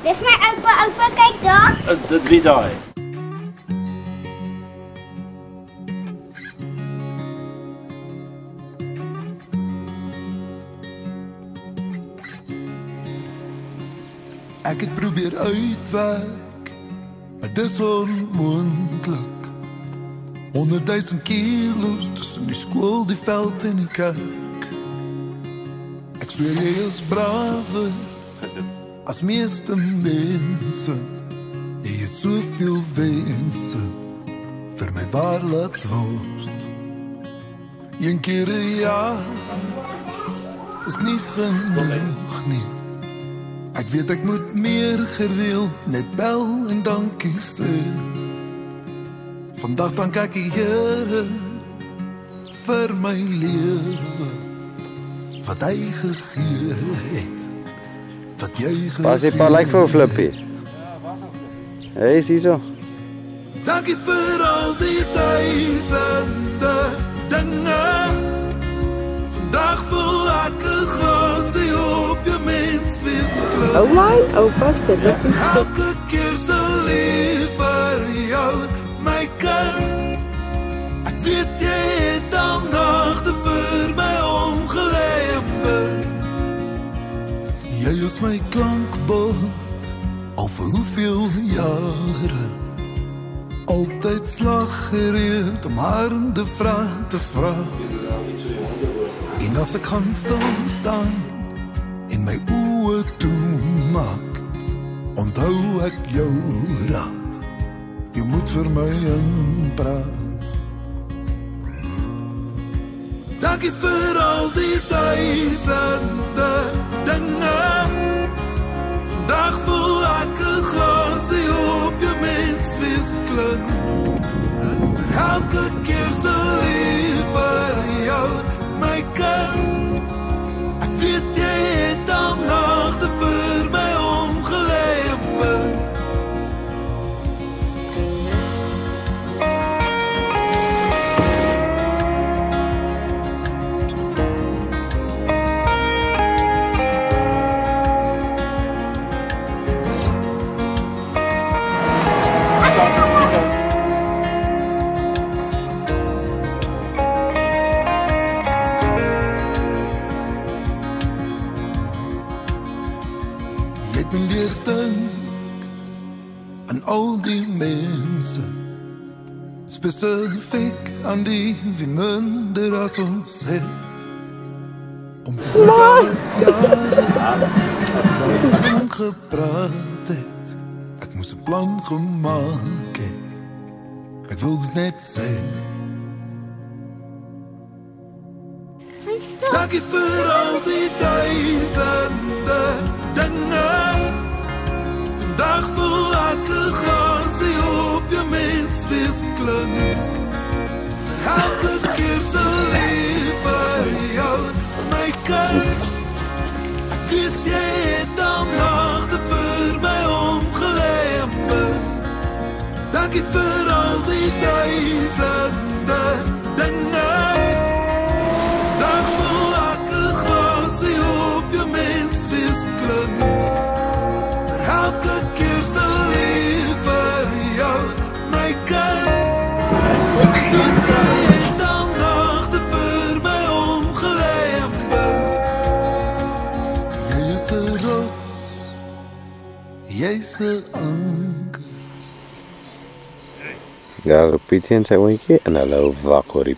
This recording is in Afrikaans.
Dis my oupa, kyk daar. Is dit wie daai? Ek het probeer uitwerk, maar dis onmoontlik. 100.000 kilo's tussen die skool, die veld en die kerk. Ek sweer jy is braver as meeste mense. Jy het soveel wense vir my waar laat word. Een keer 'n jaar is nie genoeg nie. Ek weet ek moet meer gereeld net bel en dankie sê. Vandag dank ek die Here vir my lewe, wat hy gegee het, wat jy gegee het. Pas die pa lyk vir Flippie. Hey, is hier so. Dankie vir al die duisende dinge. Vandag voel ek 'n glasie op jou mens wees klip. Oh my, oupa sê dit is elke keer so lief vir jou, my kind. Ek weet jy het al nagte vir my omgelê en bid. Jy is my klankbord, al vir hoeveel jare. Altyd slaggereed om harde vrae te vra. En as ek gaan staan en my oë toemaak, onthou ek jou raad. Jy moet vir my inpraat. Dankie vir al die duisende dinge. Vandag voel ek 'n glasie op jou mens wees klink. Vir elke keer so lief vir jou, my kind. Ek weet jy het al nagte vir my omgelê en bid. Leer dink aan al die mense, spesifiek aan die wie minder as ons het. Om te dink alles jare waar ons min gepraat het. Ek moes 'n plan gemaak het, ek wil dit net sê. Dankie vir al die duisende dinge. Vandag voel ek 'n glasie op jou mens wees klink. Elke keer so lief vir jou, my kind. Ek weet jy het al nagte vir my omgelê en bid. Dankie vir al die duisende dinge. Vandag voel ek 'n glasie op jou mens wees klink. Elke keer so lief vir jou, my kind. Ek weet jy het al nagte vir my omgelê en bid. Jy is 'n rots, jy is 'n anker. Ja, Pietie en sy hondjie en hulle wak oor die